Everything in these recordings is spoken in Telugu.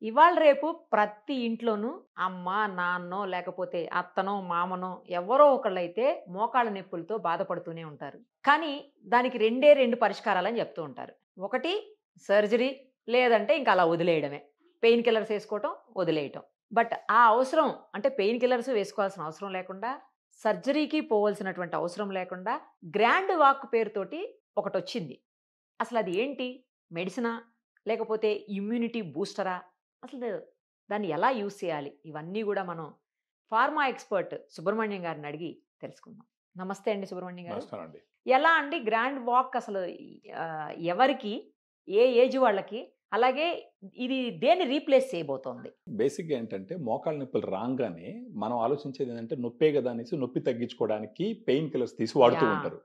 ఇవాళ రేపు ప్రతి ఇంట్లోనూ అమ్మ, నాన్నో లేకపోతే అత్తనో, మామనో ఎవరో ఒకళ్ళైతే మోకాళ్ళ నొప్పులతో బాధపడుతూనే ఉంటారు. కానీ దానికి రెండే 2 పరిష్కారాలని చెప్తూ ఉంటారు. ఒకటి సర్జరీ లేదంటే ఇంక అలా వదిలేయడమే. పెయిన్ కిల్లర్స్ ఏసుకోవటం, వదిలేయటం. బట్ ఆ అవసరం అంటే పెయిన్ కిల్లర్స్ వేసుకోవాల్సిన అవసరం లేకుండా, సర్జరీకి పోవాల్సినటువంటి అవసరం లేకుండా గ్రాండ్ వాక్ పేరుతోటి ఒకటొచ్చింది. అసలది ఏంటి? మెడిసినా? లేకపోతే ఇమ్యూనిటీ బూస్టరా? అసలు దాన్ని ఎలా యూజ్ చేయాలి? ఇవన్నీ గూడా మనం ఫార్మా ఎక్స్‌పర్ట్ సుబ్రహ్మణ్యం గారిని అడిగి తెలుసుకుందాం. నమస్తే అండి సుబ్రహ్మణ్యం గారు. నమస్కారం అండి. ఎలా అండి గ్రాండ్ వాక్ అసలు ఎవరికి? ఏ ఏజ్ వాళ్ళకి? అలాగే ఇది దేన్ని రీప్లేస్ చేయబోతోంది? బేసిక్‌గా ఏంటంటే మోకాళ్ళ నొప్పులు రాంగానే మనం ఆలోచించేది ఏంటంటే నొప్పే గదా అనేసి నొప్పి తగ్గించుకోవడానికి పెయిన్ కిల్లర్స్ తీసి వాడుతూ యాహ్! ఉంటారు.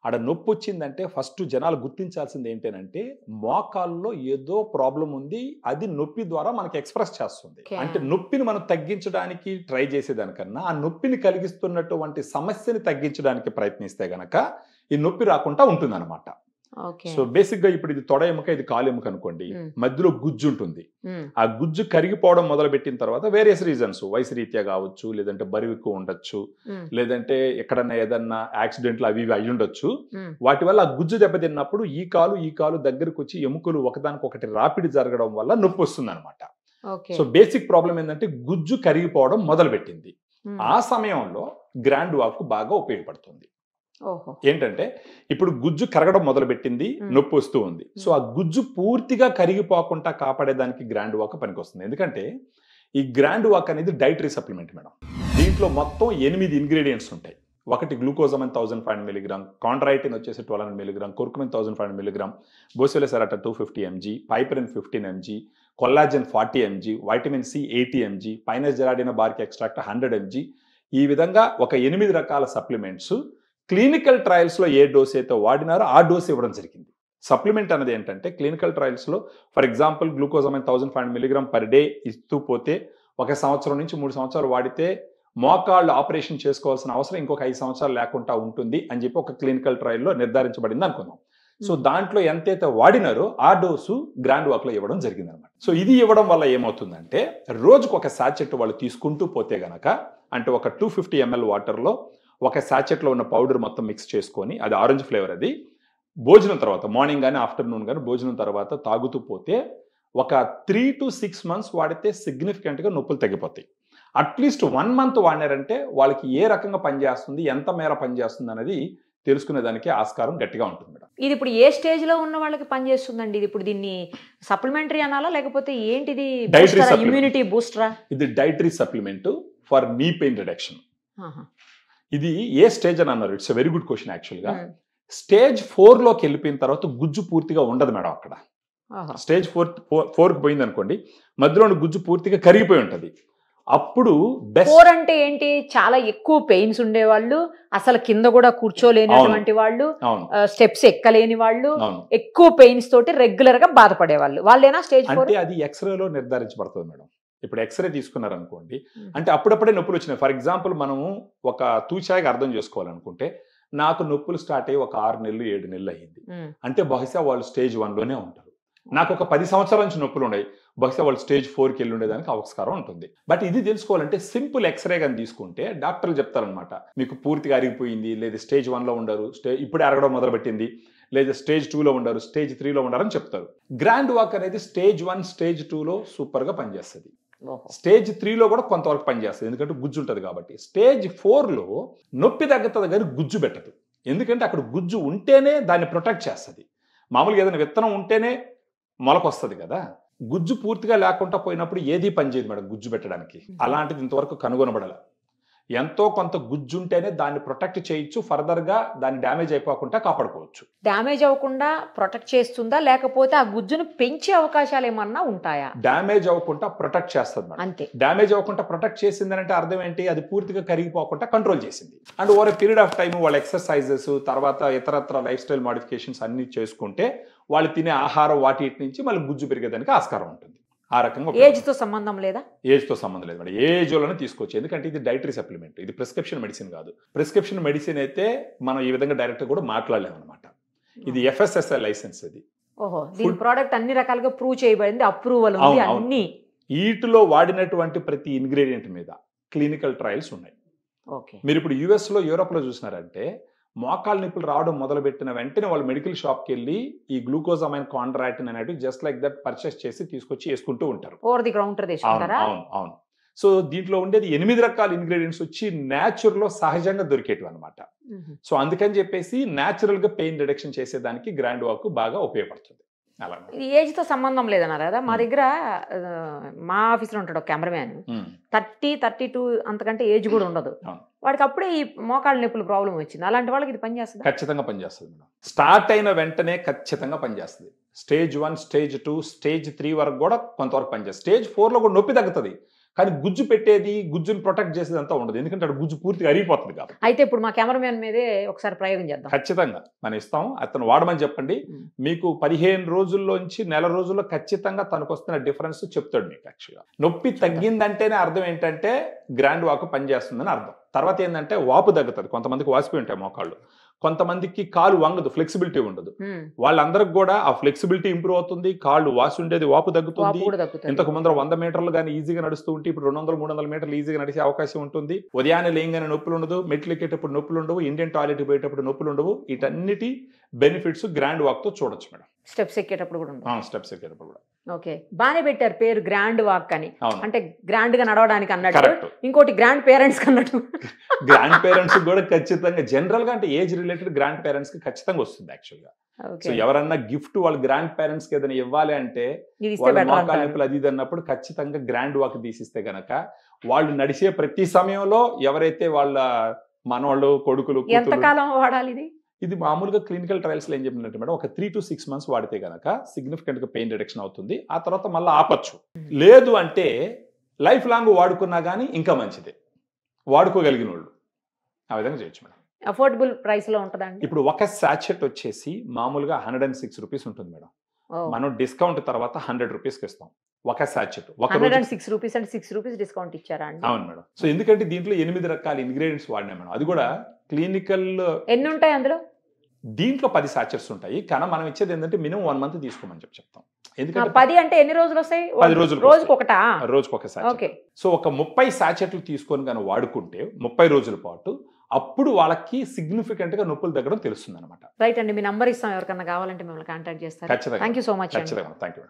ఆడ నొప్పొచ్చిందంటే ఫస్ట్ జనాలు గుర్తించాల్సింది ఏంటనంటే మోకాల్లో ఏదో ప్రాబ్లమ్ ఉంది. అది నొప్పి ద్వారా మనకి ఎక్స్‌ప్రెస్ చేస్తుంది. ఓకే. అంటే నొప్పిని మనం తగ్గించడానికి ట్రై చేసేదానికన్నా ఆ నొప్పిని కలిగిస్తున్నటువంటి సమస్యని తగ్గించడానికి ప్రయత్నిస్తే గనక ఈ నొప్పి రాకుండా ఉంటుందన్నమాట. ఓకే. సో బేసిక్‌గా ఇప్పుడు ఇది తొడ ఎముక, ఇది కాలు ఎముక అనుకోండి. హ్మ్. మధ్యలో గుజ్జు ఉంటుంది. హ్మ్. ఆ గుజ్జు కరిగిపోవడం మొదలుపెట్టిన తర్వాత వేరియస్ రీజన్స్ వయసు రీత్యా కావచ్చు, లేదంటే బరువు ఎక్కువ ఉండొచ్చు, హ్మ్. లేదంటే ఎక్కడన్నా ఏదన్నా యాక్సిడెంట్లు అవి ఇవి అయ్యుండొచ్చు. హ్మ్. వాటి వల్ల ఆ గుజ్జు దెబ్బతిన్నప్పుడు ఈ కాలు దగ్గరకొచ్చి ఎముకలు ఒకదానికొకటి రాపిడి జరగడం వల్ల నొప్పొస్తుందనమాట. ఓకే. సో బేసిక్ ప్రాబ్లమ్ ఏందంటే గుజ్జు కరిగిపోవడం మొదలుపెట్టింది. హ్మ్. ఆ సమయంలో గ్రాండ్ వాక్ బాగా ఉపయోగపడుతుంది. ఓహో! ఏంటంటే ఇప్పుడు గుజ్జు కరగడం మొదలుపెట్టింది, నొప్పి వస్తూ ఉంది. సో ఆ గుజ్జు పూర్తిగా కరిగిపోకుండా కాపాడేదానికి గ్రాండ్ వాక్ పనికొస్తుంది. ఎందుకంటే ఈ గ్రాండ్ వాక్ అనేది డైటరీ సప్లిమెంట్ మేడం. దీంట్లో మొత్తం 8 ఇంగ్రీడియంట్స్ ఉంటాయి. ఒకటి గ్లూకోజమైన్ 1500 మిల్లీగ్రామ్, కాండ్రైటిన్ వచ్చేసి 1200 milligram, curcumin 1500 milligram, boswellia serrata 250 MG, piperine 15 MG, collagen 40 MG, vitamin C 80 MG, pinus gerardiana bark extract 100 MG. ఈ విధంగా ఒక 8 రకాల సప్లిమెంట్స్ క్లినికల్ ట్రయల్స్లో ఏ డోస్ అయితే వాడినారో ఆ డోస్ ఇవ్వడం జరిగింది. సప్లిమెంట్ అనేది ఏంటంటే క్లినికల్ ట్రయల్స్లో for example glucosamine 1500 milligram per day ఇస్తూ పోతే 1 సంవత్సరం నుంచి 3 సంవత్సరాలు వాడితే మోకాళ్ళు ఆపరేషన్ చేసుకోవాల్సిన అవసరం ఇంకొక 5 సంవత్సరాలు లేకుండా ఉంటుంది అని చెప్పి ఒక క్లినికల్ ట్రయల్లో నిర్ధారించబడింది అనుకుందాం. సో దాంట్లో ఎంతైతే వాడినారో ఆ డోసు గ్రాండ్ వాక్లో ఇవ్వడం జరిగింది అనమాట. సో ఇది ఇవ్వడం వల్ల ఏమవుతుందంటే రోజుకు ఒక సాచెట్ వాళ్ళు తీసుకుంటూ పోతే గనక అంటే ఒక 250 ml వాటర్లో ఒక సాచెట్లో ఉన్న పౌడర్ మొత్తం మిక్స్ చేసుకొని, అది ఆరెంజ్ ఫ్లేవర్, అది భోజనం తర్వాత మార్నింగ్ కానీ ఆఫ్టర్నూన్ కానీ భోజనం తర్వాత తాగుతూ పోతే ఒక 3 to 6 months వాడితే సిగ్నిఫికెంట్గా నొప్పులు తగ్గిపోతాయి. అట్లీస్ట్ 1 month వాడినారంటే వాళ్ళకి ఏ రకంగా పనిచేస్తుంది, ఎంత మేర పనిచేస్తుంది అనేది తెలుసుకునేదానికి ఆస్కారం గట్టిగా ఉంటుంది మేడం. ఇది ఇప్పుడు ఏ స్టేజ్‌లో ఉన్న వాళ్ళకి పనిచేస్తుందండి? ఇది ఇప్పుడు దీన్ని సప్లిమెంటరీ అనాలా? లేకపోతే ఏంటిది? డైటరీ బూస్టరా? సప్లిమెంట్. ఇమ్యూనిటీ బూస్టరా? ఇది dietary supplement for knee pain reduction. ఆహా! ఇది ఏ స్టేజ్ అని అన్నారు? It's a very good question యాక్చువల్గా. హ్మ్. స్టేజ్ 4లోకి వెళ్ళిపోయిన తర్వాత గుజ్జు పూర్తిగా ఉండదు మేడం అక్కడ. ఆహా! స్టేజ్ 4కి పోయింది అనుకోండి, మధ్యలో గుజ్జు పూర్తిగా కరిగిపోయి ఉంటుంది. అప్పుడు 4 అంటే ఏంటి? చాలా ఎక్కువ పెయిన్స్ ఉండేవాళ్ళు, అసలు కింద కూడా కూర్చోలేనటువంటి వాళ్ళు, అవును స్టెప్స్ ఎక్కలేని వాళ్ళు, అవును ఎక్కువ పెయిన్స్ తోటి రెగ్యులర్‌గా బాధపడేవాళ్ళు. వాళ్ళేనా స్టేజ్ 4? అంటే అది ఎక్స్రేలో నిర్ధారించబడుతుంది మేడం. ఇప్పుడు ఎక్స్రే తీసుకున్నారనుకోండి, అంటే అప్పుడప్పుడే నొప్పులు వచ్చినాయి. ఫర్ ఎగ్జాంపుల్ మనము ఒక తూచాయిగా అర్థం చేసుకోవాలనుకుంటే, నాకు నొప్పులు స్టార్ట్ అయ్యి ఒక 6 నెలలు 7 నెలలు అయ్యింది అంటే బహుశా వాళ్ళు స్టేజ్ 1లోనే ఉంటారు. నాకు ఒక 10 సంవత్సరాల నుంచి నొప్పులు ఉన్నాయి, బహుశా వాళ్ళు స్టేజ్ 4కి వెళ్ళి ఉండేదానికి ఆస్కారం ఉంటుంది. బట్ ఇది తెలుసుకోవాలంటే సింపుల్ ఎక్స్రే కానీ తీసుకుంటే డాక్టర్లు చెప్తారనమాట, మీకు పూర్తిగా అరిగిపోయింది, లేదా స్టేజ్ 1లో ఉండరు, ఇప్పుడే అరగడం మొదలుపెట్టింది, లేదా స్టేజ్ 2లో ఉండరు, స్టేజ్ 3లో ఉండారని చెప్తారు. గ్రాండ్ వాక్ అనేది స్టేజ్ 1 స్టేజ్ 2లో సూపర్గా పనిచేస్తుంది. స్టేజ్ 3లో కూడా కొంతవరకు పనిచేస్తుంది, ఎందుకంటే గుజ్జు ఉంటుంది కాబట్టి. స్టేజ్ 4లో నొప్పి తగ్గుతుంది కానీ గుజ్జు పెట్టదు. ఎందుకంటే అక్కడ గుజ్జు ఉంటేనే దాన్ని ప్రొటెక్ట్ చేస్తుంది. మామూలుగా ఏదైనా విత్తనం ఉంటేనే మొలకొస్తుంది కదా, గుజ్జు పూర్తిగా లేకుండా పోయినప్పుడు ఏది పనిచేయదు మేడం గుజ్జు పెట్టడానికి. అలాంటిది ఇంతవరకు కనుగొనబడాల. ఎంతో కొంత గుజ్జు ఉంటేనే దాన్ని ప్రొటెక్ట్ చేయొచ్చు, ఫర్దర్గా దాన్ని డ్యామేజ్ అయిపోకుండా కాపాడుకోవచ్చు. డ్యామేజ్ అవ్వకుండా ప్రొటెక్ట్ చేస్తుందా? లేకపోతే ఆ గుజ్జును పెంచే అవకాశాలు ఏమన్నా ఉంటాయా? డ్యామేజ్ అవ్వకుండా ప్రొటెక్ట్ చేస్తుంది మేడం. అంతే. డ్యామేజ్ అవ్వకుండా ప్రొటెక్ట్ చేసింది అంటే అర్థం ఏంటి? అది పూర్తిగా కరిగిపోకుండా కంట్రోల్ చేసింది. And over a period of time వాళ్ళ ఎక్సర్సైజెస్ తర్వాత ఇతరత్ర లైఫ్ స్టైల్ మోడిఫికేషన్స్ అన్ని చేసుకుంటే వాళ్ళు తినే ఆహారం వాటి నుంచి మళ్ళీ గుజ్జు పెరిగేదానికి ఆస్కారం ఉంటుంది. ఆ రకంగా ఏజ్‌తో సంబంధం లేదా? ఏజ్తో సంబంధం లేదు మేడం, ఏ ఏజ్లోనే తీసుకోవచ్చు. ఎందుకంటే ఇది డైటరీ సప్లిమెంట్, ఇది ప్రిస్క్రిప్షన్ మెడిసిన్ కాదు. ప్రిస్క్రిప్షన్ మెడిసిన్ అయితే మనం ఈ విధంగా డైరెక్ట్ కూడా మాట్లాడలేము అనమాట. ఇది FSSAI లైసెన్స్. ఇది ఓహో! దీని ప్రొడక్ట్ అన్ని రకాలుగా ప్రూవ్ చేయబడింది, అప్రూవల్ ఉంది, అన్ని వీటిలో వాడినటువంటి ప్రతి ఇంగ్రీడియంట్ మీద క్లినికల్ ట్రయల్స్ ఉన్నాయి. ఓకే. మీరు ఇప్పుడు యూఎస్లో యూరోప్లో చూసినారంటే మోకాళ్ళ నొప్పులు రావడం మొదలుపెట్టిన వెంటనే వాళ్ళు మెడికల్ షాప్కి వెళ్ళి ఈ గ్లూకోజమైన్ కాండ్రాటిన్ అనేవి జస్ట్ లైక్ దట్ పర్చేస్ చేసి తీసుకొచ్చి వేసుకుంటూ ఉంటారు. ఓవర్ ది కౌంటర్ తీసుకుంటారా? అవును. సో దీంట్లో ఉండేది 8 రకాల ఇంగ్రీడియంట్స్ వచ్చి న్యాచురల్లో సహజంగా దొరికేటివి అనమాట. సో అందుకని చెప్పేసి న్యాచురల్గా పెయిన్ రిడక్షన్ చేసేదానికి గ్రాండ్ వాక్ బాగా ఉపయోగపడుతుంది. అలా ఇది ఏజ్తో సంబంధం లేదన్నారు కదా. మా దగ్గర మా ఆఫీస్లో ఉంటాడు ఒక కెమెరామ్యాన్, 30-32 అంతకంటే ఏజ్ కూడా ఉండదు. వాడికి అప్పుడే ఈ మోకాళ్ళ నొప్పులు ప్రాబ్లం వచ్చింది. అలాంటి వాళ్ళకి ఇది పనిచేస్తుంది? ఖచ్చితంగా పనిచేస్తుంది మేడం. స్టార్ట్ అయిన వెంటనే ఖచ్చితంగా పనిచేస్తుంది. స్టేజ్ 1, స్టేజ్ 2, స్టేజ్ 3 వరకు కూడా కొంతవరకు పనిచేస్తుంది. స్టేజ్ 4లో కూడా నొప్పి తగ్గుతుంది, కానీ గుజ్జు పెట్టేది, గుజ్జును ప్రొటెక్ట్ చేసేది అంతా ఉండదు, ఎందుకంటే అక్కడ గుజ్జు పూర్తిగా అరిగిపోతుంది కాబట్టి. అయితే ఇప్పుడు మా కెమెరామ్యాన్ మీదే ఒకసారి ప్రయోగం చేద్దాం. ఖచ్చితంగా మనం ఇస్తాం, అతను వాడమని చెప్పండి. మీకు 15 రోజుల్లోంచి నెల రోజుల్లో ఖచ్చితంగా తనకు వస్తున్న డిఫరెన్స్ చెప్తాడు మీకు. యాక్చువల్గా నొప్పి తగ్గిందంటేనే అర్థం ఏంటంటే గ్రాండ్ వాక్ పనిచేస్తుందని అర్థం. తర్వాత ఏంటంటే వాపు తగ్గుతుంది. కొంతమందికి వాసిపోయి ఉంటాయి మోకాళ్ళు, కొంతమందికి కాలు వంగదు, ఫ్లెక్సిబిలిటీ ఉండదు. వాళ్ళందరికి కూడా ఆ ఫ్లెక్సిబిలిటీ ఇంప్రూవ్ అవుతుంది, కాళ్ళు వాసి ఉండేది వాపు తగ్గుతుంది. ఇంతకు ముందర 100 మీటర్లు కానీ ఈజీగా నడుస్తూ ఉంటే ఇప్పుడు 200-300 మీటర్లు ఈజీగా నడిచే అవకాశం ఉంటుంది. ఉదయాన్నే లేయంగానే నొప్పులు ఉండదు, మెట్లు ఎక్కేటప్పుడు నొప్పులు ఉండవు, ఇండియన్ టాయిలెట్ పోయేటప్పుడు నొప్పులు ఉండవు. వీటన్నిటి బెనిఫిట్స్ గ్రాండ్ వాక్ తో చూడొచ్చు మేడం. స్టెప్స్ ఎక్కేటప్పుడు కూడా ఉండదు. స్టెప్స్ ఎక్కేటప్పుడు కూడా. ఓకే, బానే పెట్టారు పేరు గ్రాండ్ వాక్ అని. అంటే గ్రాండ్ గా నడవడానికి అన్నట్టు, ఇంకోటి గ్రాండ్ పేరెంట్స్ అన్నట్టు. గ్రాండ్ పేరెంట్స్ కూడా ఖచ్చితంగా జనరల్ గా అంటే ఏజ్ రిలేటెడ్ గ్రాండ్ పేరెంట్స్ కి ఖచ్చితంగా వస్తుంది యాక్చువల్ గా. సో ఎవరన్నా గిఫ్ట్ వాళ్ళ గ్రాండ్ పేరెంట్స్ కి ఏదైనా ఇవ్వాలి అంటే మోకాళ్ళ నొప్పులు అది అన్నప్పుడు ఖచ్చితంగా గ్రాండ్ వాక్ తీసిస్తే గనక వాళ్ళు నడిచే ప్రతి సమయంలో ఎవరైతే వాళ్ళ మనవాళ్ళు, కొడుకులు, ఎంతకాలం వాడాలి ఇది? ఇది మామూలుగా క్లినికల్ ట్రయల్స్ లో ఏం చెప్పినట్టు మేడం, ఒక 3 to 6 months వాడితే గనక సిగ్నిఫికెంట్ గా పెయిన్ రిడక్షన్ అవుతుంది. ఆ తర్వాత మళ్ళీ ఆపచ్చు. లేదు అంటే లైఫ్ లాంగ్ వాడుకున్నా కానీ ఇంకా మంచిదే, వాడుకోగలిగిన వాళ్ళు ఆ విధంగా చేయొచ్చు మేడం. అఫోర్డబుల్ ప్రైస్ లో ఉంటుందండి. ఇప్పుడు ఒక సాచెట్ వచ్చేసి మామూలుగా 106 రూపీస్ ఉంటుంది మేడం. మనం డిస్కౌంట్ తర్వాత 100 రూపీస్కి ఇస్తాం ఒక సాచెట్. 106 రూపీస్ అంటే 6 రూపీస్ డిస్కౌంట్ ఇచ్చారా అండి? అవును మేడం. సో ఎందుకంటే దీంట్లో 8 రకాల ఇంగ్రీడియంట్స్ వాడినా మేడం, అది కూడా క్లినికల్. ఎన్ని ఉంటాయి అందులో? దీంట్లో 10 సాచెట్స్ ఉంటాయి, కానీ మనం ఇచ్చేది ఏంటంటే మినిమం 1 month తీసుకోమని చెప్తాం. ఎందుకంటే 10 అంటే ఎన్ని రోజులు వస్తాయి? 10 రోజులు, రోజుకి ఒక సాచెట్. సో ఒక 30 సాచెట్లు తీసుకొని కానీ వాడుకుంటే 30 రోజుల పాటు, అప్పుడు వాళ్ళకి సిగ్నిఫికెంట్ గా నొప్పులు తగ్గడం తెలుస్తుంది అనమాట. రైట్ అండి, మీ నంబర్ ఇస్తాం, ఎవరికన్నా కావాలంటే మిమ్మల్ని కాంటాక్ట్ చేస్తారు. ఖచ్చితంగా. Thank you so much. ఖచ్చితంగా. Thank you.